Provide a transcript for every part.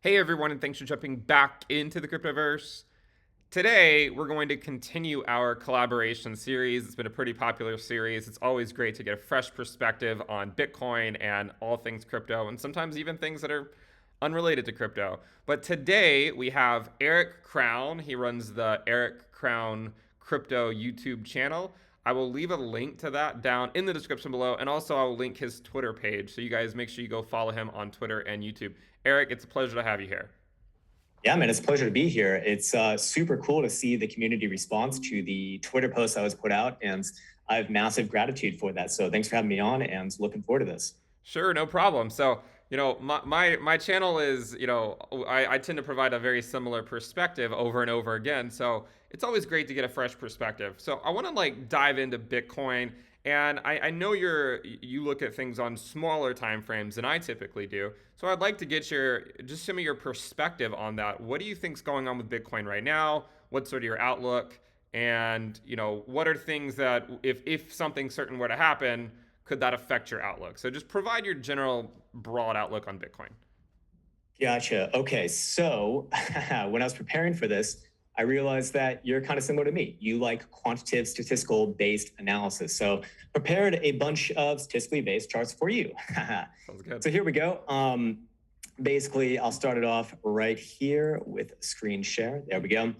Hey everyone, and thanks for jumping back into the Cryptoverse. Today, we're going to continue our collaboration series. It's been a pretty popular series. It's always great to get a fresh perspective on Bitcoin and all things crypto, and sometimes even things that are unrelated to crypto. But today, we have Eric Krown. He runs the Eric Krown Crypto YouTube channel. I will leave a link to that down in the description below, and also I'll link his Twitter page. So you guys make sure you go follow him on Twitter and YouTube. Eric, it's a pleasure to have you here. Yeah, man, it's a pleasure to be here. It's super cool to see the community response to the Twitter post I was put out, and I have massive gratitude for that. So thanks for having me on, and looking forward to this. Sure, no problem. So, my channel is, I tend to provide a very similar perspective over and over again. So it's always great to get a fresh perspective. So I want to dive into Bitcoin. And I know you look at things on smaller time frames than I typically do. So I'd like to get just some of your perspective on that. What do you think's going on with Bitcoin right now? What's sort of your outlook? And, what are things that if something certain were to happen, could that affect your outlook? So just provide your general broad outlook on Bitcoin. Gotcha. Okay, so when I was preparing for this, I realized that you're kind of similar to me. You like quantitative statistical based analysis. So prepared a bunch of statistically based charts for you. Sounds good. So here we go. Basically, I'll start it off right here with screen share. There we go.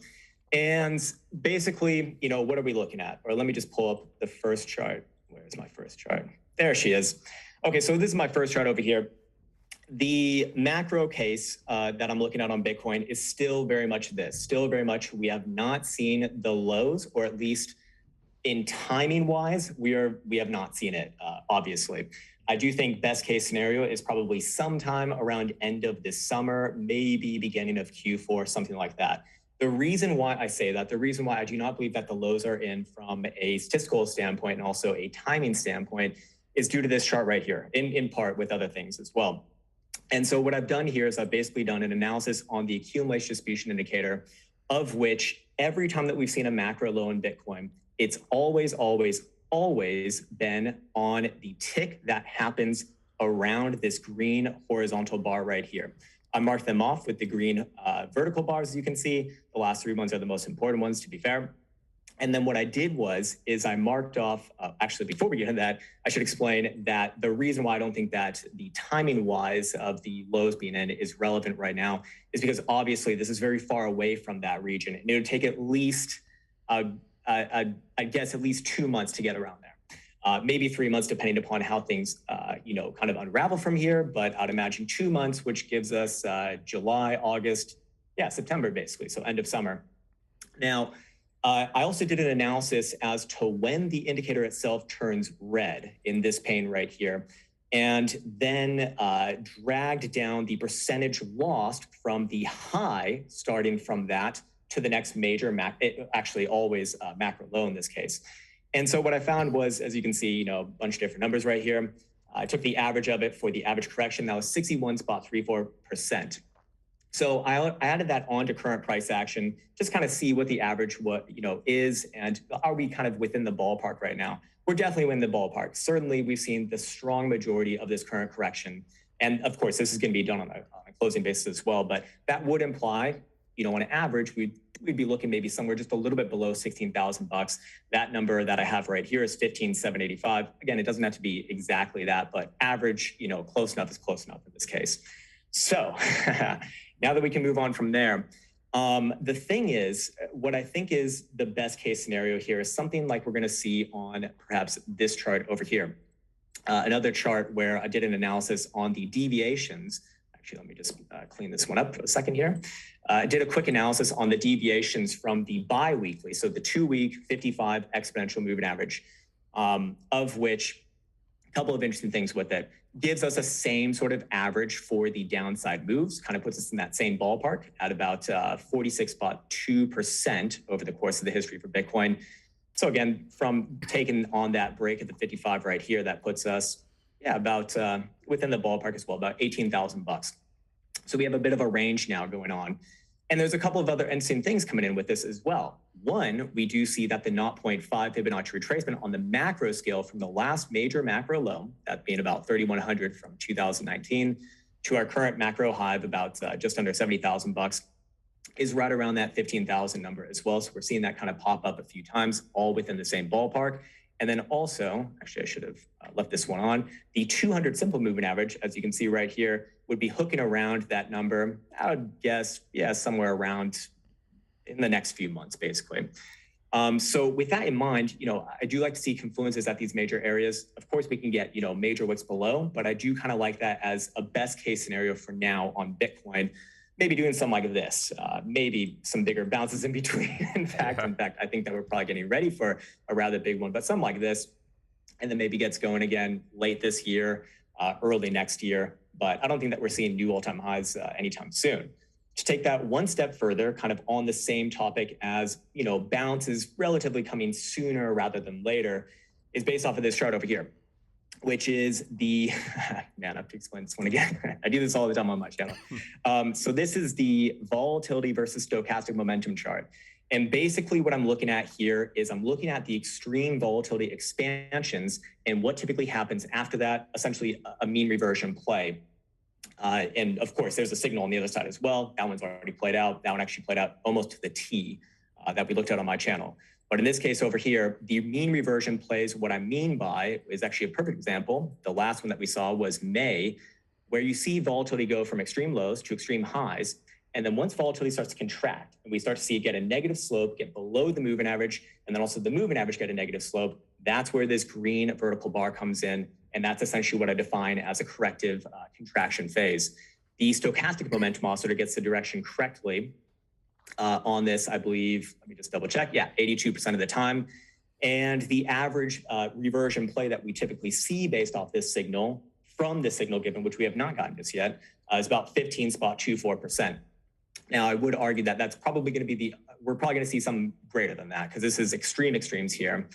And basically, what are we looking at? Or let me just pull up the first chart. Where's my first chart? There she is. Okay, so this is my first chart over here. The macro case that I'm looking at on Bitcoin is still very much this. Still very much, we have not seen the lows, or at least in timing wise, we have not seen it, obviously. I do think best case scenario is probably sometime around end of this summer, maybe beginning of Q4, something like that. The reason why I say that, the reason why I do not believe that the lows are in from a statistical standpoint and also a timing standpoint is due to this chart right here, in part with other things as well. And so what I've done here is I've basically done an analysis on the accumulation distribution indicator, of which every time that we've seen a macro low in Bitcoin, it's always, always, always been on the tick that happens around this green horizontal bar right here. I marked them off with the green vertical bars, as you can see. The last three ones are the most important ones, to be fair. And then what I did is I marked off, actually, before we get into that, I should explain that the reason why I don't think that the timing wise of the lows being in is relevant right now is because obviously this is very far away from that region. And it would take at least, I guess, at least 2 months to get around there. Maybe 3 months, depending upon how things, kind of unravel from here. But I'd imagine 2 months, which gives us July, August, September, basically. So end of summer. Now, I also did an analysis as to when the indicator itself turns red in this pane right here, and then dragged down the percentage lost from the high, starting from that to the next major actually always macro low in this case. And so what I found was, as you can see, a bunch of different numbers right here. I took the average of it for the average correction. That was 61.34%. So I added that on to current price action, just kind of see what the average is, and are we kind of within the ballpark right now? We're definitely in the ballpark. Certainly, we've seen the strong majority of this current correction, and of course, this is going to be done on a closing basis as well. But that would imply, on average, we'd be looking maybe somewhere just a little bit below $16,000. That number that I have right here is 15,785. Again, it doesn't have to be exactly that, but average, close enough is close enough in this case. So. Now that we can move on from there, the thing is, what I think is the best case scenario here is something like we're going to see on perhaps this chart over here. Another chart where I did an analysis on the deviations. Actually, let me just clean this one up for a second here. I did a quick analysis on the deviations from the bi-weekly, so the 2-week 55 exponential moving average, of which a couple of interesting things with it. Gives us a same sort of average for the downside moves, kind of puts us in that same ballpark at about 46.2% over the course of the history for Bitcoin. So again, from taking on that break at the 55 right here, that puts us, about within the ballpark as well, about $18,000. So we have a bit of a range now going on. And there's a couple of other interesting things coming in with this as well. One, we do see that the 0.5 Fibonacci retracement on the macro scale from the last major macro low, that being about 3,100 from 2019 to our current macro high of about just under 70,000 bucks is right around that 15,000 number as well. So we're seeing that kind of pop up a few times, all within the same ballpark. And then also, actually, I should have left this one on. The 200 simple moving average, as you can see right here, would be hooking around that number. I would guess, yeah, somewhere around in the next few months, basically. So with that in mind, I do like to see confluences at these major areas. Of course, we can get, major wicks below, but I do kind of like that as a best case scenario for now on Bitcoin. Maybe doing something like this, maybe some bigger bounces in between. In fact, I think that we're probably getting ready for a rather big one, but something like this, and then maybe gets going again late this year, early next year. But I don't think that we're seeing new all-time highs anytime soon. To take that one step further, kind of on the same topic as, bounce is relatively coming sooner rather than later, is based off of this chart over here, which is the, man, I have to explain this one again. I do this all the time on my channel. So this is the volatility versus stochastic momentum chart. And basically what I'm looking at here is I'm looking at the extreme volatility expansions and what typically happens after that, essentially a mean reversion play. And of course, there's a signal on the other side as well. That one's already played out. That one actually played out almost to the T that we looked at on my channel. But in this case over here, the mean reversion plays, what I mean by is actually a perfect example. The last one that we saw was May, where you see volatility go from extreme lows to extreme highs. And then once volatility starts to contract and we start to see it get a negative slope, get below the moving average, and then also the moving average get a negative slope, that's where this green vertical bar comes in. And that's essentially what I define as a corrective contraction phase. The stochastic momentum oscillator gets the direction correctly on this, I believe, let me just double check. Yeah, 82% of the time. And the average reversion play that we typically see based off this signal, from this signal given, which we have not gotten just yet, is about 15.24%. Now, I would argue that that's probably going to be we're probably going to see something greater than that because this is extremes here.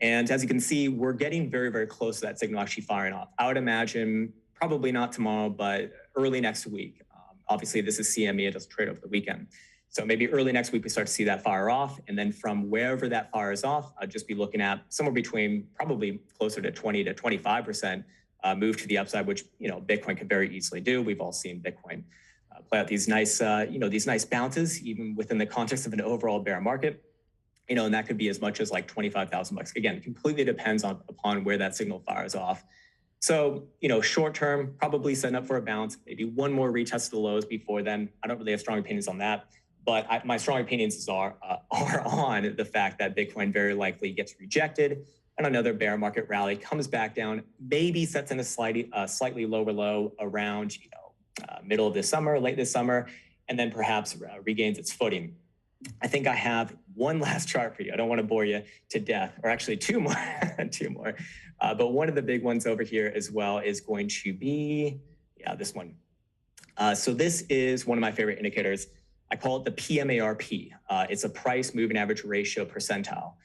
And as you can see, we're getting very, very close to that signal actually firing off. I would imagine probably not tomorrow, but early next week. Obviously, this is CME. It doesn't trade over the weekend. So maybe early next week, we start to see that fire off. And then from wherever that fires off, I'd just be looking at somewhere between probably closer to 20 to 25% move to the upside, which, Bitcoin could very easily do. We've all seen Bitcoin play out these nice, these nice bounces, even within the context of an overall bear market. And that could be as much as like 25,000 bucks. Again, it completely depends upon where that signal fires off. So, short term, probably setting up for a bounce, maybe one more retest of the lows before then. I don't really have strong opinions on that. But my strong opinions are on the fact that Bitcoin very likely gets rejected and another bear market rally comes back down, maybe sets in a slightly lower low around middle of this summer, late this summer, and then perhaps regains its footing. I think I have one last chart for you. I don't want to bore you to death, or actually two more, but one of the big ones over here as well is going to be, this one. So this is one of my favorite indicators. I call it the PMARP. It's a price moving average ratio percentile.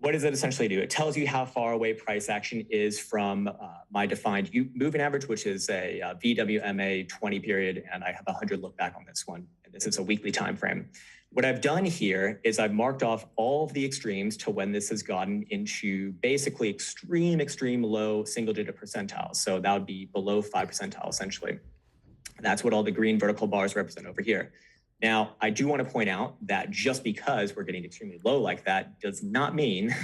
What does it essentially do? It tells you how far away price action is from my defined moving average, which is a VWMA 20 period, and I have a 100 look back on this one. And this is a weekly time frame. What I've done here is I've marked off all of the extremes to when this has gotten into basically extreme low single-digit percentiles. So that would be below 5 percentile, essentially. That's what all the green vertical bars represent over here. Now, I do want to point out that just because we're getting extremely low like that does not mean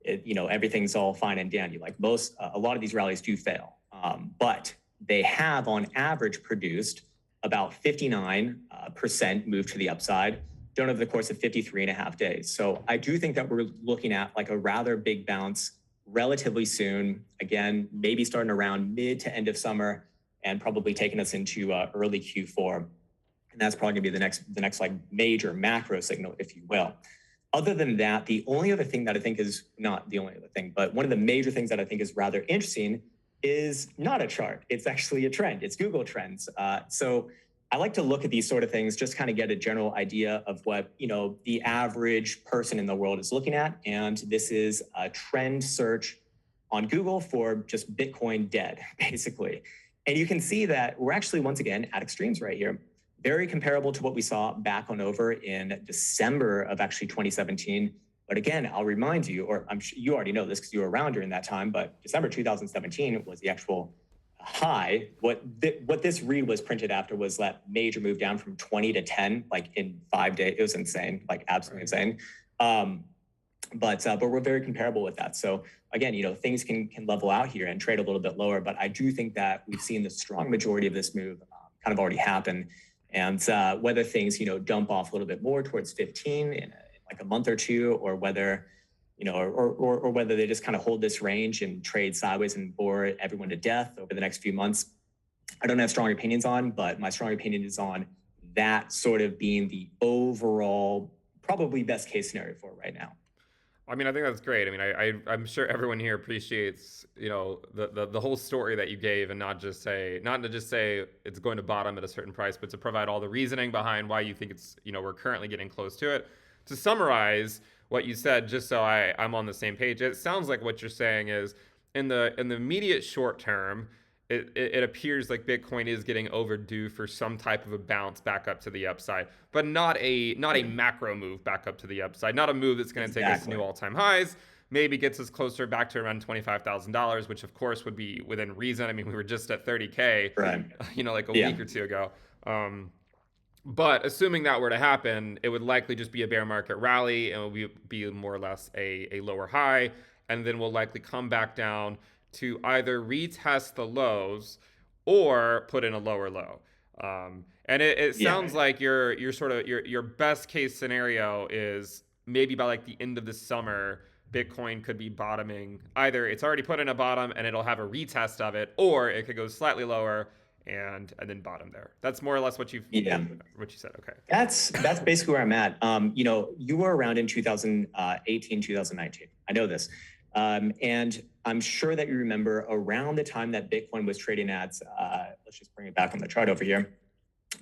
everything's all fine and dandy. Like a lot of these rallies do fail, but they have on average produced about 59% move to the upside, done over the course of 53.5 days. So I do think that we're looking at like a rather big bounce relatively soon. Again, maybe starting around mid to end of summer and probably taking us into early Q4. And that's probably gonna be the next like major macro signal, if you will. Other than that, the only other thing that I think is not the only other thing, but one of the major things that I think is rather interesting is not a chart. It's actually a trend. It's Google Trends. So I like to look at these sort of things, just kind of get a general idea of what the average person in the world is looking at. And this is a trend search on Google for just Bitcoin dead, basically. And you can see that we're actually, once again, at extremes right here. Very comparable to what we saw back on over in December of actually 2017. But again, I'll remind you, or I'm sure you already know this because you were around during that time, but December 2017 was the actual high. What this read was printed after was that major move down from 20 to 10, like in 5 days. It was insane, like absolutely insane. Um, but we're very comparable with that. So again, things can level out here and trade a little bit lower. But I do think that we've seen the strong majority of this move kind of already happen. And whether things dump off a little bit more towards 15 in like a month or two, or whether or whether they just kind of hold this range and trade sideways and bore everyone to death over the next few months, I don't have strong opinions on. But my strong opinion is on that sort of being the overall probably best case scenario for right now. I mean, I think that's great. I mean, I'm sure everyone here appreciates, the whole story that you gave, and not to just say it's going to bottom at a certain price, but to provide all the reasoning behind why you think it's, we're currently getting close to it. To summarize what you said, just so I'm on the same page, it sounds like what you're saying is in the immediate short term, it appears like Bitcoin is getting overdue for some type of a bounce back up to the upside, but not a macro move back up to the upside, not a move that's going to take us to new all-time highs. Maybe gets us closer back to around $25,000, which of course would be within reason. I mean, we were just at 30K, right? Like a week or two ago. But assuming that were to happen, it would likely just be a bear market rally, and it would be more or less a lower high, and then we'll likely come back down to either retest the lows or put in a lower low. And it sounds like your sort of your best case scenario is maybe by like the end of the summer, Bitcoin could be bottoming. Either it's already put in a bottom and it'll have a retest of it, or it could go slightly lower and then bottom there. That's more or less what you said. Okay. That's basically where I'm at. You were around in 2018, 2019. I know this. And I'm sure that you remember around the time that Bitcoin was trading at, let's just bring it back on the chart over here,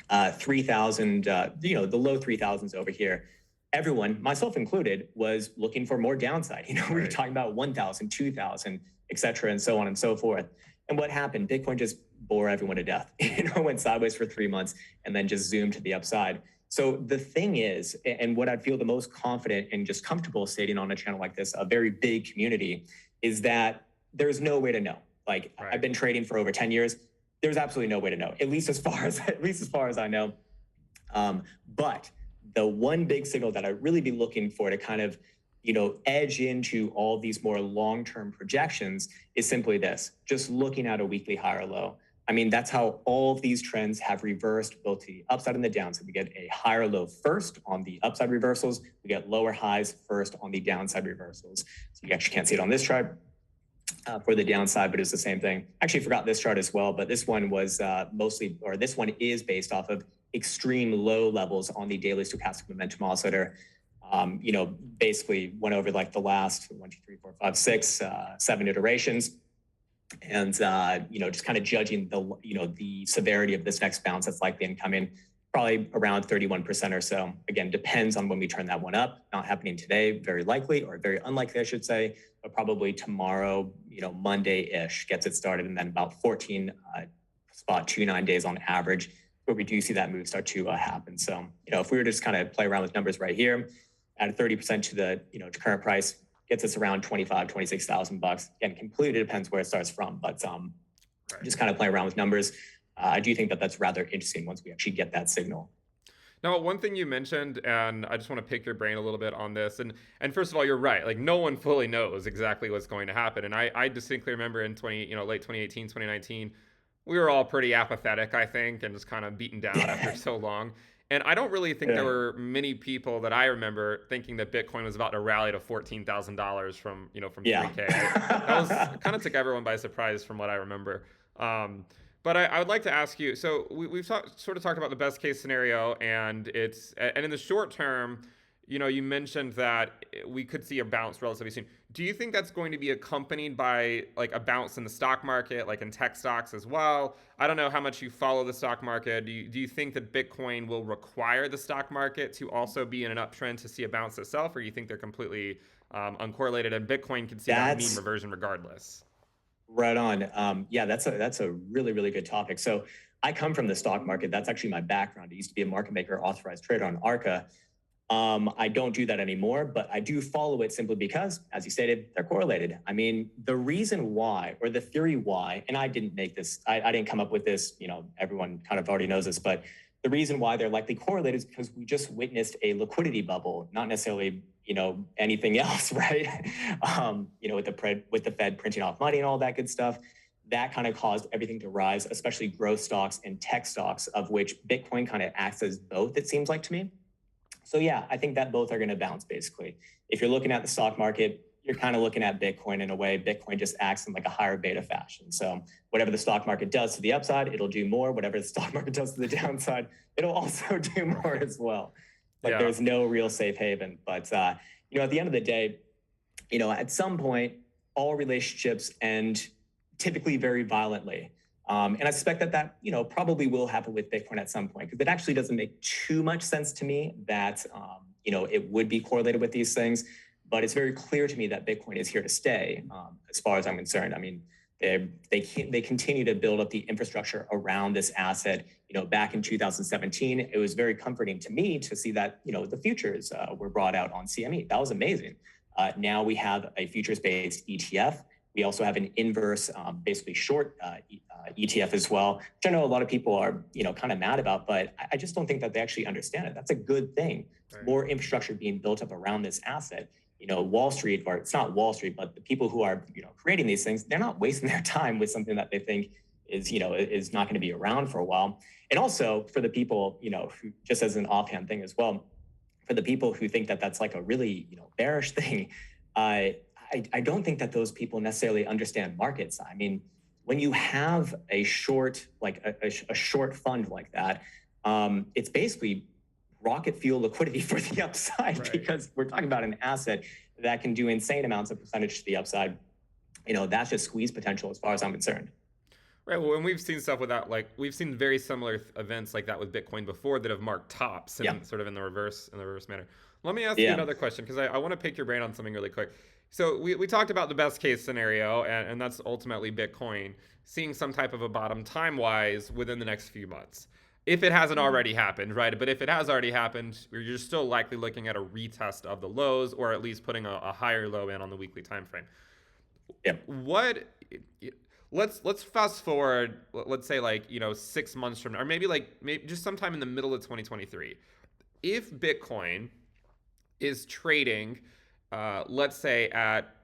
3,000, the low 3,000s over here. Everyone, myself included, was looking for more downside. We were talking about 1,000, 2,000, et cetera, and so on and so forth. And what happened? Bitcoin just bore everyone to death. Went sideways for 3 months and then just zoomed to the upside. So the thing is, and what I'd feel the most confident and just comfortable stating on a channel like this, a very big community, is that there's no way to know. Like, I've been trading for over 10 years. There's absolutely no way to know, at least as far as I know. But the one big signal that I'd really be looking for to kind of, edge into all these more long-term projections is simply this: just looking at a weekly high or low. I mean, that's how all of these trends have reversed, both to the upside and the downside. We get a higher low first on the upside reversals. We get lower highs first on the downside reversals. So you actually can't see it on this chart for the downside, but it's the same thing. Actually, I forgot this chart as well, but this one was this one is based off of extreme low levels on the daily stochastic momentum oscillator. Basically went over like the last 1, 2, 3, 4, 5, 6, 7 iterations. And, just kind of judging the severity of this next bounce that's likely incoming, probably around 31% or so. Again, depends on when we turn that one up. Not happening today, very likely, or very unlikely, I should say, but probably tomorrow, Monday-ish gets it started. And then about 14.29 days on average, where we do see that move start to happen. So, if we were to just kind of play around with numbers right here, add 30% to the, to current price, gets us around $26,000. Again, completely depends where it starts from, but just kind of play around with numbers. I do think that that's rather interesting once we actually get that signal. Now, one thing you mentioned, and I just want to pick your brain a little bit on this. And first of all, you're right. Like, no one fully knows exactly what's going to happen. And I distinctly remember in late 2018, 2019, we were all pretty apathetic, I think, and just kind of beaten down after so long. And I don't really think there were many people that I remember thinking that Bitcoin was about to rally to $14,000 from 3K. That was kind of took everyone by surprise from what I remember. But I would like to ask you, so we've sort of talked about the best case scenario, and in the short term, you mentioned that we could see a bounce relatively soon. Do you think that's going to be accompanied by like a bounce in the stock market, like in tech stocks as well? I don't know how much you follow the stock market. Do you think that Bitcoin will require the stock market to also be in an uptrend to see a bounce itself, or do you think they're completely uncorrelated and Bitcoin can see that mean reversion regardless? Right on. That's a really, really good topic. So I come from the stock market. That's actually my background. I used to be a market maker, authorized trader on ARCA. I don't do that anymore, but I do follow it simply because, as you stated, they're correlated. I mean, the reason why, or the theory why, and I didn't make this, I didn't come up with this, everyone kind of already knows this, but the reason why they're likely correlated is because we just witnessed a liquidity bubble, not necessarily, anything else, right? With the Fed printing off money and all that good stuff, that kind of caused everything to rise, especially growth stocks and tech stocks, of which Bitcoin kind of acts as both, it seems like to me. So yeah, I think that both are going to bounce basically. If you're looking at the stock market, you're kind of looking at Bitcoin in a way. Bitcoin just acts in like a higher beta fashion. So whatever the stock market does to the upside, it'll do more. Whatever the stock market does to the downside, it'll also do more as well. Like there's no real safe haven. But at the end of the day, at some point, all relationships end typically very violently. And I suspect that probably will happen with Bitcoin at some point, because it actually doesn't make too much sense to me that it would be correlated with these things. But it's very clear to me that Bitcoin is here to stay, as far as I'm concerned. I mean, they continue to build up the infrastructure around this asset. Back in 2017, it was very comforting to me to see that the futures were brought out on CME. That was amazing. Now we have a futures-based ETF. We also have an inverse, basically short ETF as well, which I know a lot of people are, kind of mad about, but I just don't think that they actually understand it. That's a good thing. Right. More infrastructure being built up around this asset. Wall Street, or it's not Wall Street, but the people who are, creating these things, they're not wasting their time with something that they think is not going to be around for a while. And also for the people, who, just as an offhand thing as well, for the people who think that that's like a really, bearish thing, I don't think that those people necessarily understand markets. I mean, when you have a short, like a short fund like that, it's basically rocket fuel liquidity for the upside, right? Because we're talking about an asset that can do insane amounts of percentage to the upside. That's just squeeze potential as far as I'm concerned. Right. Well, and we've seen stuff with that, like we've seen very similar events like that with Bitcoin before that have marked tops and sort of in the reverse manner. Let me ask you another question, because I want to pick your brain on something really quick. So we talked about the best case scenario, and that's ultimately Bitcoin seeing some type of a bottom time-wise within the next few months. If it hasn't already happened, right? But if it has already happened, you're still likely looking at a retest of the lows, or at least putting a higher low in on the weekly time frame. Let's fast forward, let's say 6 months from now, or maybe just sometime in the middle of 2023. If Bitcoin is trading, let's say at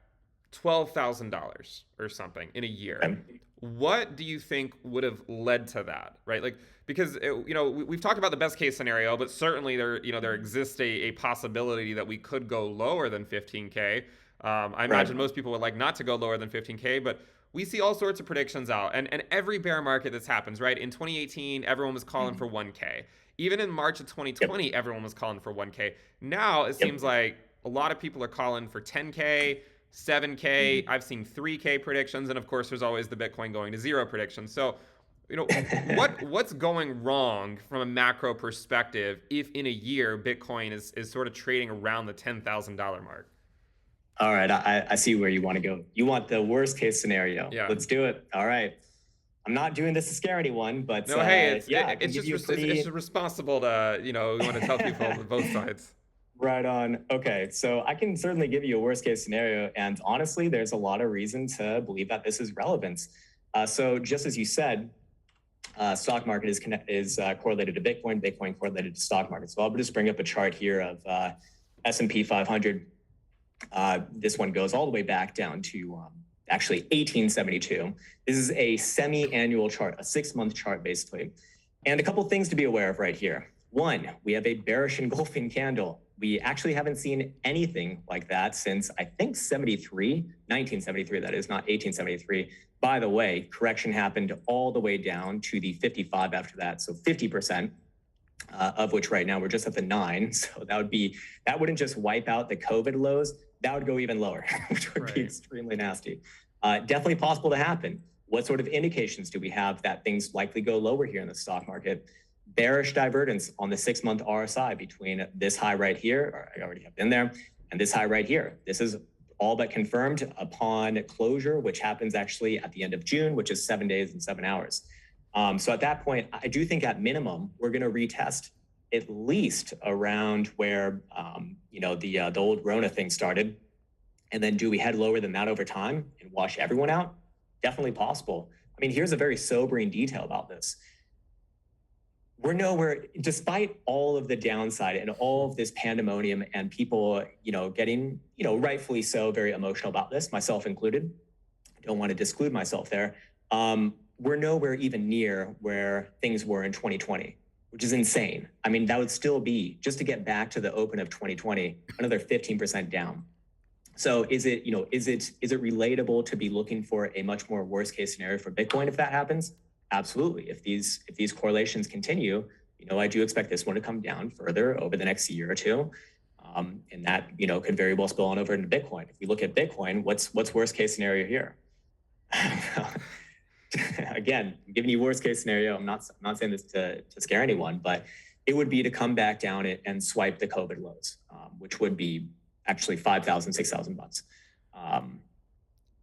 $12,000 or something in a year, what do you think would have led to that, right? Because we've talked about the best case scenario, but certainly there exists a possibility that we could go lower than 15K. I imagine most people would like not to go lower than 15K, but we see all sorts of predictions out, and every bear market this happens, right? In 2018, everyone was calling for 1K. Even in March of 2020, everyone was calling for 1K. Now it seems like a lot of people are calling for 10K, 7K. I've seen 3K predictions, and of course, there's always the Bitcoin going to zero predictions. So, what's going wrong from a macro perspective if in a year Bitcoin is sort of trading around the $10,000 mark? All right, I see where you want to go. You want the worst case scenario. Yeah. Let's do it. All right. I'm not doing this to scare anyone, but no, hey, it's just responsible to, we want to tell people both sides. Right on. Okay, so I can certainly give you a worst case scenario, and honestly, there's a lot of reason to believe that this is relevant. So just as you said, stock market is correlated to Bitcoin, Bitcoin correlated to stock market. So I'll just bring up a chart here of S&P 500. This one goes all the way back down to actually 1872. This is a semi-annual chart, a 6-month chart basically. And a couple things to be aware of right here. One, we have a bearish engulfing candle. We actually haven't seen anything like that since, I think, 1973, that is, not 1873. By the way, correction happened all the way down to the 55 after that, so 50%. Of which right now we're just at the 9. So that wouldn't just wipe out the COVID lows, that would go even lower, which would be extremely nasty. Definitely possible to happen. What sort of indications do we have that things likely go lower here in the stock market? Bearish divergence on the 6-month RSI between this high right here, or I already have been there, and this high right here. This is all but confirmed upon closure, which happens actually at the end of June, which is 7 days and 7 hours. So at that point, I do think at minimum, we're going to retest at least around where the old Rona thing started. And then do we head lower than that over time and wash everyone out? Definitely possible. I mean, here's a very sobering detail about this. We're nowhere, despite all of the downside and all of this pandemonium and people, getting, rightfully so, very emotional about this, myself included. I don't want to disclude myself there. We're nowhere even near where things were in 2020, which is insane. I mean, that would still be, just to get back to the open of 2020, another 15% down. So is it relatable to be looking for a much more worst case scenario for Bitcoin if that happens? Absolutely. If these correlations continue, I do expect this one to come down further over the next year or two. And that, could very well spill on over into Bitcoin. If we look at Bitcoin, what's worst case scenario here? Again, I'm giving you worst case scenario. I'm not saying this to scare anyone, but it would be to come back down and swipe the COVID lows, which would be actually 5,000, 6,000 bucks.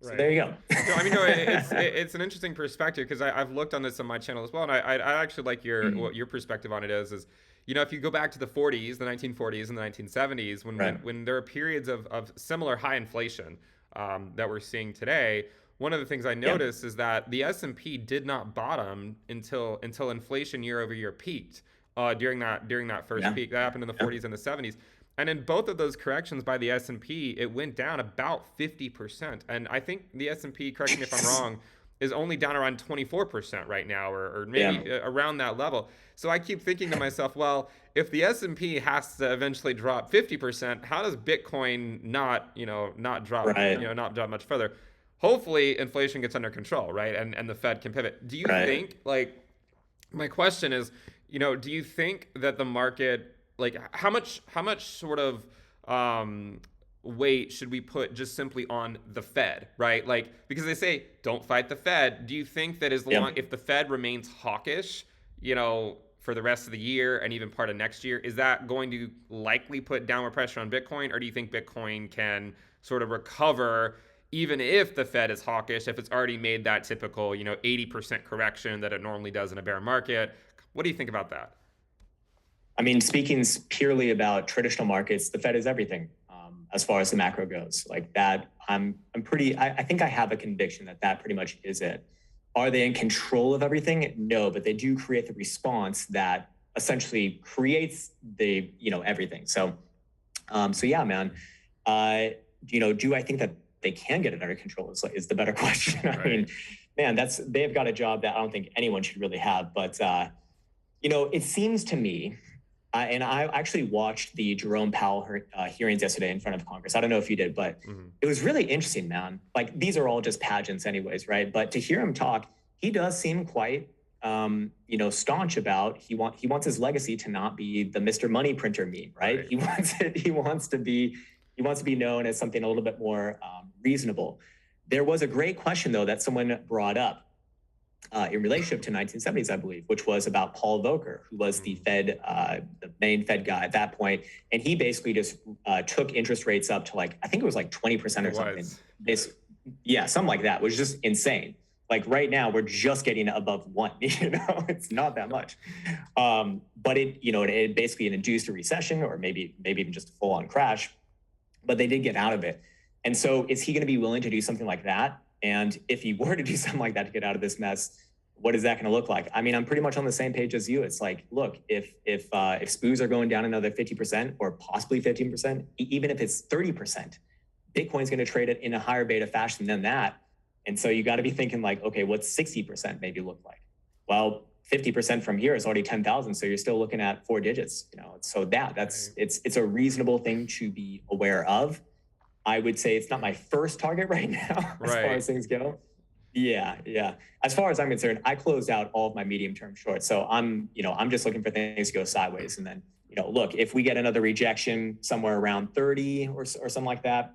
So there you go. No, I mean, no, it's an interesting perspective because I've looked on this on my channel as well, and I actually like what your perspective on it is, if you go back to the 40s, the 1940s and the 1970s, when there are periods of similar high inflation that we're seeing today, one of the things I noticed is that the S&P did not bottom until inflation year over year peaked during that first peak. That happened in the 40s and the 70s. And in both of those corrections by the S&P, it went down about 50%. And I think the S&P, correct me if I'm wrong, is only down around 24% right now, or maybe around that level. So I keep thinking to myself, well, if the S&P has to eventually drop 50%, how does Bitcoin not drop, not drop much further? Hopefully inflation gets under control, right? And the Fed can pivot. Do you think, my question is, do you think that the market, how much sort of weight should we put just simply on the Fed, right? Because they say don't fight the Fed. Do you think that if the Fed remains hawkish, for the rest of the year and even part of next year, is that going to likely put downward pressure on Bitcoin, or do you think Bitcoin can sort of recover even if the Fed is hawkish, if it's already made that typical 80% correction that it normally does in a bear market? What do you think about that? I mean, speaking purely about traditional markets, the Fed is everything as far as the macro goes. Like that, I think I have a conviction that pretty much is it. Are they in control of everything? No, but they do create the response that essentially creates the everything. So yeah, man. Do I think that they can get it under control? Is the better question. Right. I mean, man, they've got a job that I don't think anyone should really have. But it seems to me. And I actually watched the Jerome Powell hearings yesterday in front of Congress. I don't know if you did, but it was really interesting, man. These are all just pageants anyways, right? But to hear him talk, he does seem quite, staunch about he wants his legacy to not be the Mr. Money Printer meme, right? He wants to be known as something a little bit more reasonable. There was a great question, though, that someone brought up in relationship to 1970s, I believe, which was about Paul Volcker, who was the main Fed guy at that point. And he basically just took interest rates up to I think it was 20% or something. Something like that, which is just insane. Right now, we're just getting above 1, it's not that much. But it basically induced a recession or maybe even just a full on crash, but they did get out of it. And so is he going to be willing to do something like that? And if he were to do something like that to get out of this mess, what is that going to look like? I mean, I'm pretty much on the same page as you. It's look, if SPOOs are going down another 50% or possibly 15%, even if it's 30%, Bitcoin's going to trade it in a higher beta fashion than that. And so you got to be thinking okay, what's 60% maybe look like? Well, 50% from here is already 10,000. So you're still looking at 4 digits, so it's a reasonable thing to be aware of. I would say it's not my first target right now as far as things go. Yeah. As far as I'm concerned, I closed out all of my medium-term shorts. So I'm just looking for things to go sideways. And then, look, if we get another rejection somewhere around 30 or something like that,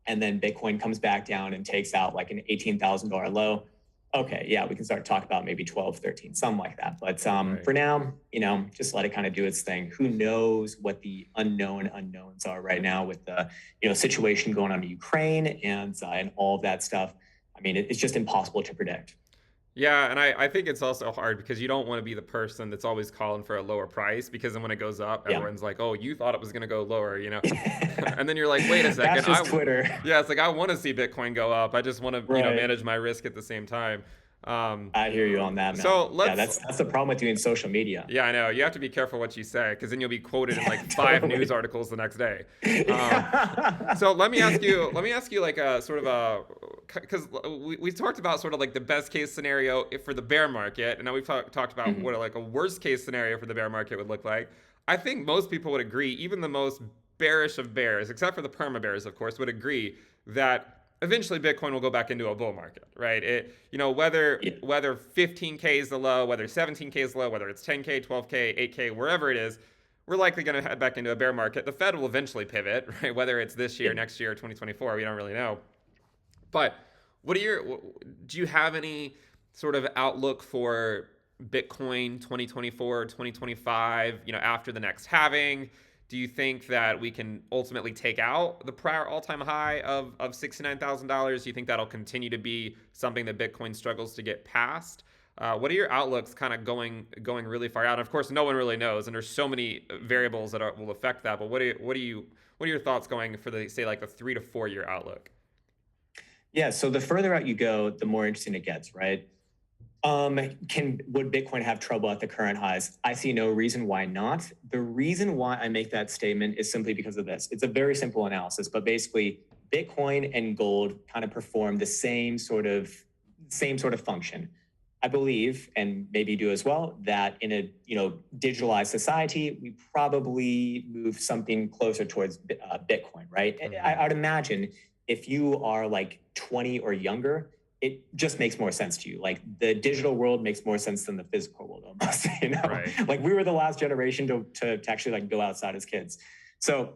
and then Bitcoin comes back down and takes out an $18,000 low, okay, yeah, we can start talking about maybe 12, 13, something like that. But for now, just let it kind of do its thing. Who knows what the unknowns are right now with the, situation going on in Ukraine and all of that stuff. I mean, it's just impossible to predict. Yeah, and I think it's also hard because you don't want to be the person that's always calling for a lower price because then when it goes up, Yeah. everyone's like, "Oh, you thought it was going to go lower," And then you're like, "Wait a That's second, just Twitter. yeah, it's like I want to see Bitcoin go up. I just want to, Right. manage my risk at the same time." Um, I hear you on that, man. so Yeah, let's that's the problem with doing social media. Yeah, I know. You have to be careful what you say because then you'll be quoted in like five news Totally. articles the next day. Um, Yeah. so let me ask you like a sort of a, because we talked about sort of like the best case scenario for the bear market, and now we've talked about what Mhm. like a worst case scenario for the bear market would look like. I think most people would agree, even the most bearish of bears, except for the perma bears, of course, would agree that eventually Bitcoin will go back into a bull market, right? Whether Yeah. 15K is the low, whether 17K is the low, whether it's 10K, 12K, 8K, wherever it is, we're likely going to head back into a bear market. The Fed will eventually pivot, right? Whether it's this year, Yeah. next year, 2024, we don't really know. But what are your do you have any sort of outlook for Bitcoin 2024, 2025, after the next halving? Do you think that we can ultimately take out the prior all-time high of $69,000? Do you think that'll continue to be something that Bitcoin struggles to get past? What are your outlooks kind of going really far out? And of course, no one really knows, and there's so many variables that will affect that. But what are your thoughts going for the say like the 3 to 4 year outlook? Yeah. So the further out you go, the more interesting it gets, right? Can would Bitcoin have trouble at the current highs? I see no reason why not. The reason why I make that statement is simply because of this. It's a very simple analysis, but basically, Bitcoin and gold kind of perform the same sort of function. I believe, and maybe you do as well, that in a digitalized society, we probably move something closer towards Bitcoin, right? Mm-hmm. I'd imagine if you are like 20 or younger, it just makes more sense to you. Like the digital world makes more sense than the physical world almost, Right. Like we were the last generation to actually like go outside as kids. So,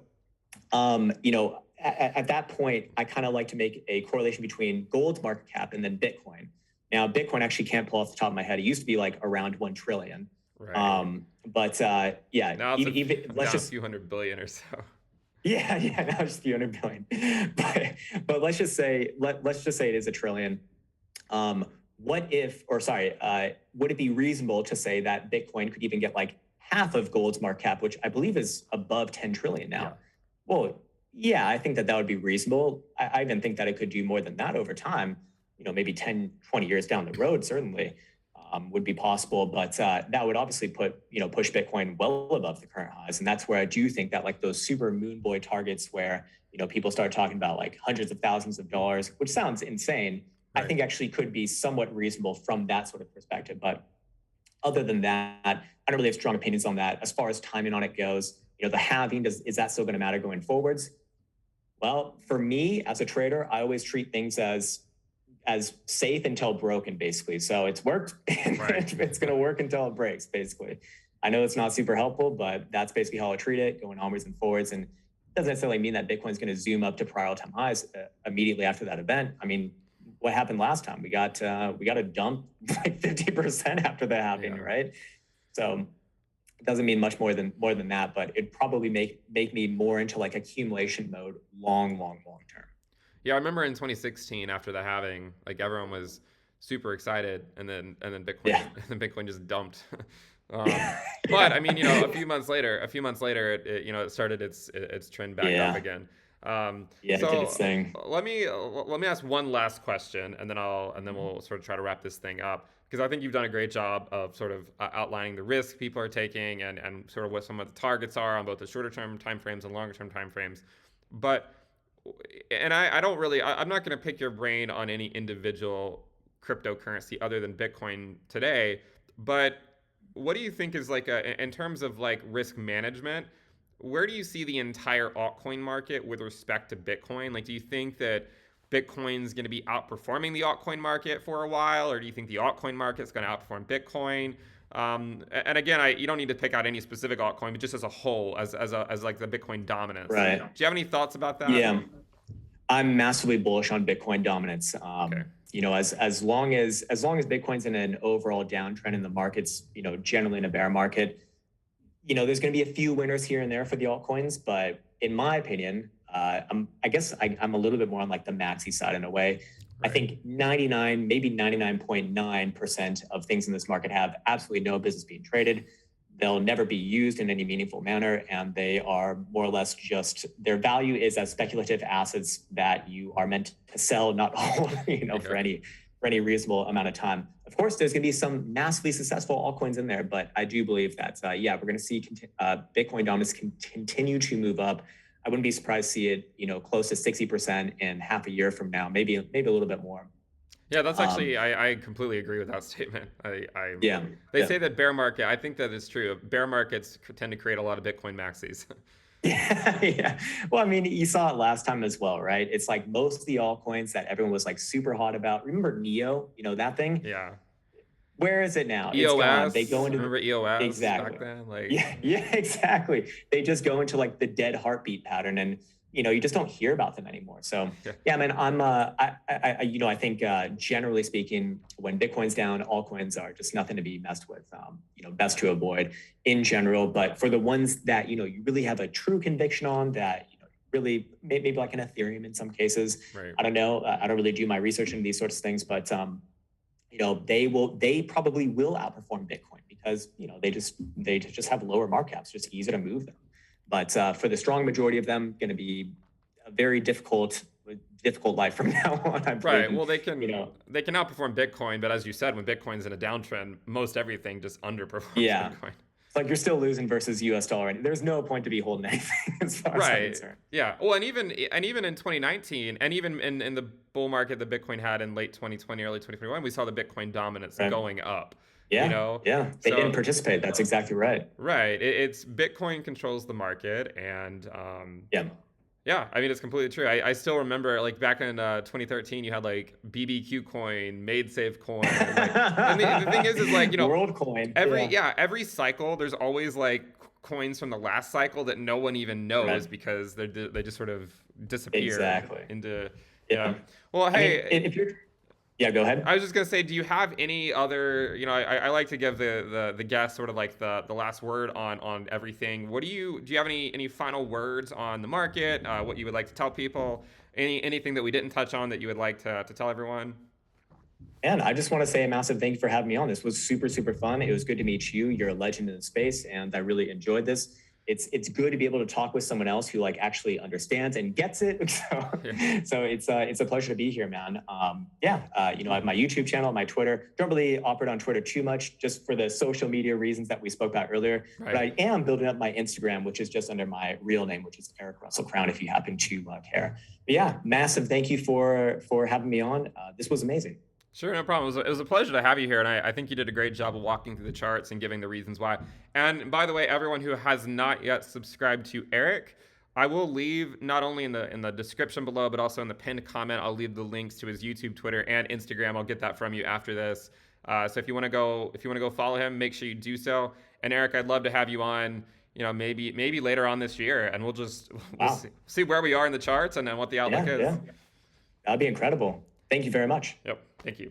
at that point, I kind of like to make a correlation between gold's market cap and then Bitcoin. Now, Bitcoin actually can't pull off the top of my head. It used to be like around 1 trillion. Right. But yeah, Now it's even let's down a just few hundred billion or so. yeah, yeah, now it's just a few hundred billion. But let's just say it is a trillion. Um, what if, or sorry, would it be reasonable to say that Bitcoin could even get like half of gold's market cap, which I believe is above 10 trillion Yeah. now? Well, yeah, I think that that would be reasonable. I even think that it could do more than that over time, maybe 10, 20 years down the road, certainly would be possible. But that would obviously push Bitcoin well above the current highs. And that's where I do think that like those super moon boy targets where, people start talking about like hundreds of thousands of dollars, which sounds insane, I Right. think actually could be somewhat reasonable from that sort of perspective. But other than that, I don't really have strong opinions on that. As far as timing on it goes, the halving, is that still going to matter going forwards? Well, for me as a trader, I always treat things as safe until broken, basically. So it's worked and Right. it's going to work until it breaks, basically. I know it's not super helpful, but that's basically how I treat it, going onwards and forwards. And it doesn't necessarily mean that Bitcoin's going to zoom up to prior all-time highs immediately after that event. I mean, what happened last time? We got a dump like 50% after the halving, Yeah. right? So it doesn't mean much more than that, but it'd probably make me more into like accumulation mode long, long, long term. Yeah, I remember in 2016 after the halving, like everyone was super excited, and then Bitcoin Yeah. and then Bitcoin just dumped. But I mean, Yeah. a few months later, it started its trend back up Yeah. again. Yeah, it did its So thing. let me ask one last question, and then Mhm. we'll sort of try to wrap this thing up because I think you've done a great job of sort of outlining the risk people are taking and sort of what some of the targets are on both the shorter term timeframes and longer term timeframes. But I don't really, I'm not going to pick your brain on any individual cryptocurrency other than Bitcoin today. But what do you think is like in terms of like risk management? Where do you see the entire altcoin market with respect to Bitcoin? Like, do you think that Bitcoin's going to be outperforming the altcoin market for a while, or do you think the altcoin market's going to outperform Bitcoin? And again, you don't need to pick out any specific altcoin, but just as a whole, as like the Bitcoin dominance. Do Right. you have any thoughts about that? Yeah. I'm massively bullish on Bitcoin dominance. Okay. As long as Bitcoin's in an overall downtrend and the market's generally in a bear market, there's going to be a few winners here and there for the altcoins, but in my opinion, I guess I'm a little bit more on like the maxi side in a way. I Right. think 99, maybe 99.9% of things in this market have absolutely no business being traded. They'll never be used in any meaningful manner, and they are more or less just their value is as speculative assets that you are meant to sell, not hold, Yeah. for any reasonable amount of time. Of course, there's going to be some massively successful altcoins in there, but I do believe that yeah, we're going to see Bitcoin dominance continue to move up. I wouldn't be surprised to see it, close to 60% in half a year from now, maybe a little bit more. Yeah, that's Um, actually I completely agree with that statement. I yeah, they yeah. say that bear market. I think that is true. Bear markets tend to create a lot of Bitcoin maxis. Yeah, yeah. Well, I mean, you saw it last time as well, right? It's like most of the altcoins that everyone was like super hot about. Remember Neo? That thing? Yeah. Where is it now? It's gone. They go EOS. into the Remember EOS back exactly. then? Like, Yeah, yeah, exactly. They just go into like the dead heartbeat pattern, and you just don't hear about them anymore. So yeah. yeah, man, I think generally speaking, when Bitcoin's down, altcoins are just nothing to be messed with. Best to avoid in general. But for the ones that you really have a true conviction on, that really maybe like an Ethereum in some cases. Right. I don't know. I don't really do my research into these sorts of things, but they probably will outperform Bitcoin because they just have lower markups, just easier to move them. But for the strong majority of them, going to be a very difficult life from now on, I believe. Right. And Well, they can outperform Bitcoin, but as you said, when Bitcoin's in a downtrend, most everything just underperforms yeah, Bitcoin. it's like you're still losing versus US dollar, and there's no point to be holding anything as far as I'm Right. concerned. Yeah. Well, and even in 2019, and even in the bull market that Bitcoin had in late 2020, early 2021, we saw the Bitcoin dominance Right? going up. You Yeah, know, yeah. They didn't so participate. That's exactly right. right, it's Bitcoin controls the market, and Yeah. yeah, I mean it's completely true. I still remember like back in 2013, you had like BBQ coin, Made Safe coin, like, and the thing is like World coin. every Yeah. yeah every cycle there's always like coins from the last cycle that no one even knows Right. because they just sort of disappear Exactly. into yeah. Yeah. Well, I mean, hey, if you're, yeah, go ahead. I was just gonna say, do you have any other? I like to give the guests sort of like the last word on everything. What do you have any final words on the market? What you would like to tell people? Anything that we didn't touch on that you would like to tell everyone? And I just want to say a massive thank you for having me on. This was super, super fun. It was good to meet you. You're a legend in the space, and I really enjoyed this. It's good to be able to talk with someone else who like actually understands and gets it. Yeah. So it's a pleasure to be here, man. Yeah, I have my YouTube channel, my Twitter. Don't really operate on Twitter too much, just for the social media reasons that we spoke about earlier. But Right. I am building up my Instagram, which is just under my real name, which is Eric Russell Krown, if you happen to care. But yeah, massive thank you for having me on. This was amazing. Sure, no problem. It was a pleasure to have you here, and I think you did a great job of walking through the charts and giving the reasons why. And by the way, everyone who has not yet subscribed to Eric, I will leave not only in the description below, but also in the pinned comment. I'll leave the links to his YouTube, Twitter, and Instagram. I'll get that from you after this. So if you want to go follow him, make sure you do so. And Eric, I'd love to have you on. Maybe later on this year, and we'll Wow. see where we are in the charts and then what the outlook Yeah, is. yeah. That'd be incredible. Thank you very much. Yep. Thank you.